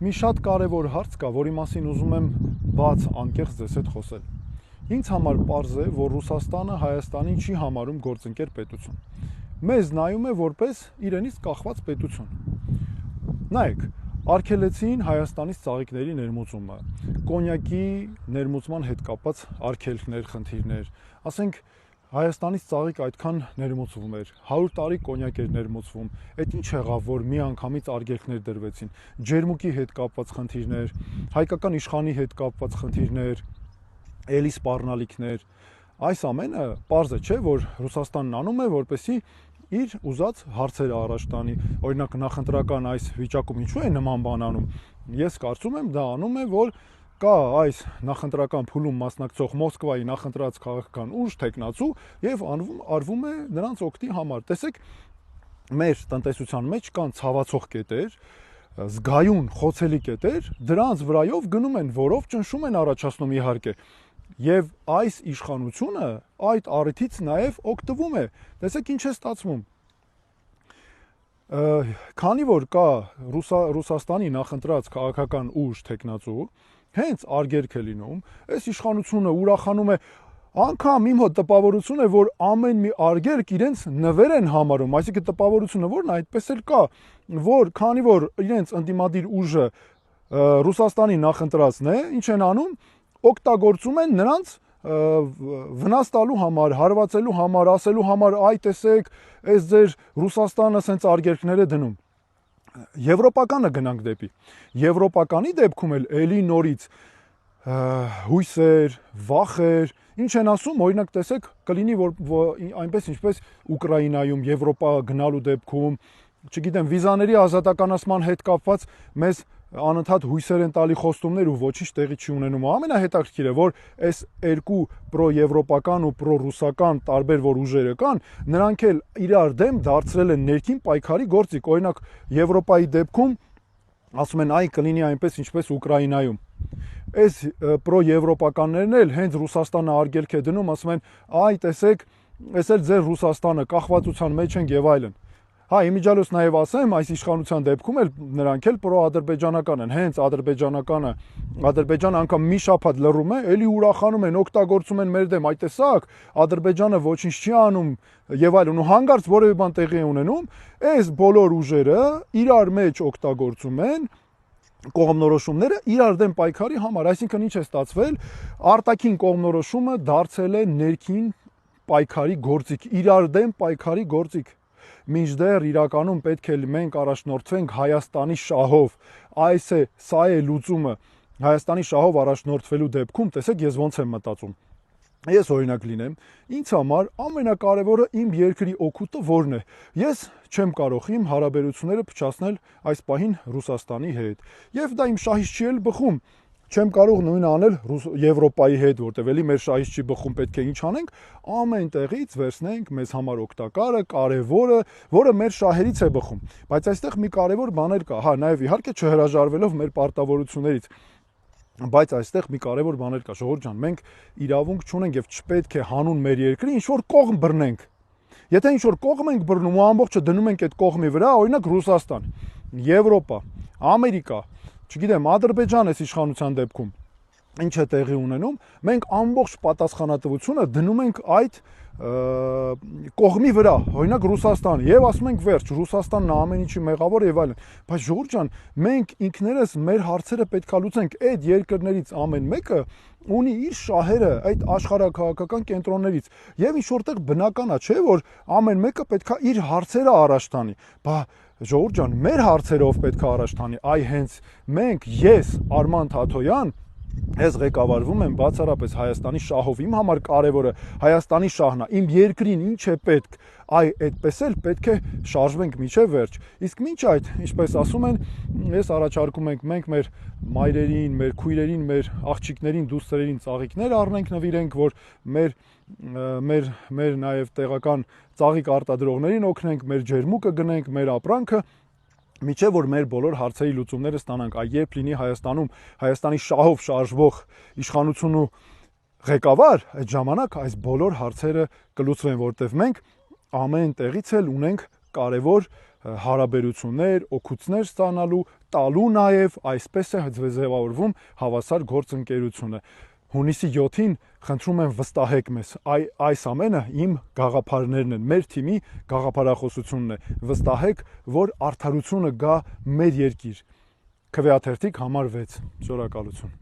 մի շատ կարևոր հարց կա, որի մասին ուզում եմ բաց անկեղծ ձեզ հետ խոսել։ Ինձ համար պարզ է, որ Ռուսաստանը Հայաստանին չի համարում գործընկեր պետություն։ Մեզ նայում է որպես իրենից կախված պետություն։ Նայեք, արգելեցին Հայաստանից ծաղիկների ներմուծումը, կոնյակի ներմուծման հետ կապված արգելքներ, խնդիրներ, ասենք Հայաստանից ծաղիկ այդքան ներմուծվում էր, 100 տարի կոնյակ էր ներմուծվում, այդ ինչ եղավ, որ մի անգամից արգելքներ դրվեցին, ջերմուկի հետ կապված խնդիրներ, հայկական իշխանի հետ կապված խնդիրներ, էլի սպառնալիքներ, այս ամենը պարզ է, չէ, որ Ռուսաստանն անում է, որպեսզի իր ուզած հարցերը առաջ տանի, օրինակ նախընտրական այս վիճակում ինչու է նման բան անում, ես կարծում եմ դա անում է, որ կա այս նախընտրական փուլում մասնակցող Մոսկվայի նախընտրած քաղաքական ուժ տեխնացու եւ արվում է նրանց օգտի համար։ Տեսեք, մեր տնտեսության մեջ կան ցավացող կետեր, զգայուն խոցելի կետեր, դրանց վրայով գնում են, որով ճնշում են առաջացնում իհարկե։ Եվ այս իշխանությունը այդ առիթից նաեւ օգտվում է։ Տեսեք ինչ է ստացվում։ Քանի որ կա Ռուսաստանի նախընտրած քաղաքական ուժ տեխնացու, հենց արգելք է լինում, այս իշխանությունը ուրախանում է, անգամ իմ հոտ տպավորություն է, որ ամեն մի արգելք իրենց նվեր են համարում, այսինքն տպավորությունը որն է, այդպես էլ կա, որ քանի որ իրենց ընդդիմադիր ուժը Ռուսաստանի նախընտրածն է, ինչ են անում, օգտագործում են նրանց վնաս տալու համար, հարվածելու համար, ասելու համար, այ տեսեք, այս ձեր Ռուսաստանը սենց արգելքներ է դնում։ Եվրոպականը գնանք դեպի։ Եվրոպականի դեպքում էլ էլի նորից հույսեր, վախեր, ինչ են ասում, օրինակ տեսեք, կլինի որ այնպես ինչպես Ուկրաինայում Եվրոպա գնալու դեպքում, չգիտեմ, վիզաների ազատականացման հետ կապված մեզ անընդհատ հույսեր են տալի խոստումներ ու ոչինչ տեղի չի ունենում։ Ամենահետաքրքիրը, որ այս երկու պրո-եվրոպական ու պրո-ռուսական տարբեր որ ուժերը կան, նրանք էլ իրար դեմ դարձրել են ներքին պայքարի գործիք։ Օրինակ Եվրոպայի դեպքում ասում են, այ կլինի այնպես ինչպես Ուկրաինայում։ Այս պրո-եվրոպականներն էլ հենց Ռուսաստանը արգելք է դնում, ասում են, այ տեսեք, այս էլ ձեր Ռուսաստանը կախվածության մեջ են եւ այլն։ Հա, իմիջիալոց նաև ասեմ, այս իշխանության դեպքում էլ նրանք էլ պրո-ադրբեջանական են, հենց Ադրբեջանը անգամ մի շաբաթ լռում է, էլի ուրախանում են, օգտագործում են մեր դեմ, այ տեսակ, Ադրբեջանը ոչինչ չի անում եւ այլն, ու հանկարծ որևէ բան տեղի է ունենում, այս բոլոր ուժերը իրար մեջ օգտագործում են կողմնորոշումները իրար դեմ պայքարի համար, այսինքն ինչ է ստացվել, արտաքին կողմնորոշումը դարձել է ներքին պայքարի գործիք, իրար դեմ պայքարի գործիք։ Մինչդեռ իրականում պետք է մենք առաջնորդվենք Հայաստանի շահով, սա է լուծումը, Հայաստանի շահով առաջնորդվելու դեպքում, տեսեք ես ոնց եմ մտածում, ես օրինակ լինեմ, ինձ համար ամենակարևորը իմ երկրի օգուտը որն է, ես չեմ կարող իմ հարաբերությունները փչացնել այս պահին Ռուսաստանի հետ, եւ դա իմ շահից չի էլ բխում, չեմ կարող նույնը անել Եվրոպայի հետ, որտեղ էլի մեր շահից չի բխում, պետք է ինչ անենք, ամեն տեղից վերցնենք մեզ համար օգտակարը, կարևորը, որը մեր շահերից է բխում։ Բայց այստեղ մի կարևոր բաներ կա, հա, նաև իհարկե չհրաժարվելով մեր պարտավորություններից, բայց այստեղ մի կարևոր բաներ կա, ժողովուրդ ջան, մենք իրավունք չունենք եւ չպետք է հանուն մեր երկրի ինչ որ կողմ բռնենք։ Եթե ինչ որ կողմ ենք բռնում ու ամբողջը դնում ենք այդ կողմի վրա, օրինակ Ռուսաստան, Եվրոպա, Ամերիկա, չգիտեմ, Ադրբեջան էս իշխանության դեպքում ինչ է տեղի ունենում, մենք ամբողջ պատասխանատվությունը դնում ենք այդ կողմի վրա, օրինակ Ռուսաստան, եւ ասում ենք վերջ, Ռուսաստանն ամեն ինչի մեղավոր եւ այլն, բայց ժողովուրդ ջան, մենք ինքներս մեր հարցերը պետքա լուծենք, այդ երկրներից ամեն մեկը ունի իր շահերը այդ աշխարհակաղակական կենտրոններից եւ ինչ որտեղ բնական է, չէ՞ որ ամեն մեկը պետքա իր հարցերը առաջ տանի, ժողովուրդ ջան, մեր հարցերով պետք է առաջ տանի, այ հենց մենք, ես, Արման Թաթոյան, ես ղեկավարվում եմ բացառապես Հայաստանի շահով, իմ համար կարևորը Հայաստանի շահն է, իմ երկրին ինչ է պետք, այ այդպես էլ պետք է շարժվենք մինչև վերջ։ Իսկ մինչ այդ, ինչպես ասում են, ես առաջարկում ենք մենք մեր մայրերին, մեր քույրերին, մեր աղջիկներին, դուստրերին ծաղիկներ առնենք, նվիրենք, որ մեր նաև տեղական ծաղիկ արտադրողներին օգնենք, մեր ջերմուկը գնենք, մեր ապրանքը Միջև որ մեր բոլոր հարցերի լուծումները ստանանք, այ երբ լինի Հայաստանում Հայաստանի շահով շարժվող իշխանություն ու ղեկավար, այդ ժամանակ այս բոլոր հարցերը կլուծվեն, որտեղ մենք ամեն տեղից էլ ունենք կարևոր հարաբերություններ, օգուտներ ստանալու, տալու նաև, այսպես է ձևավորվում հավասար գործընկերությունը։ Հունիսի 7-ին խնդրում եմ վստահեք մեզ, այս ամենը իմ գաղափարներն են, մեր թիմի գաղափարախոսությունն է, վստահեք, որ արդարությունը գա մեր երկիր։ Քվեաթերթիկ համար 6, շնորհակալություն։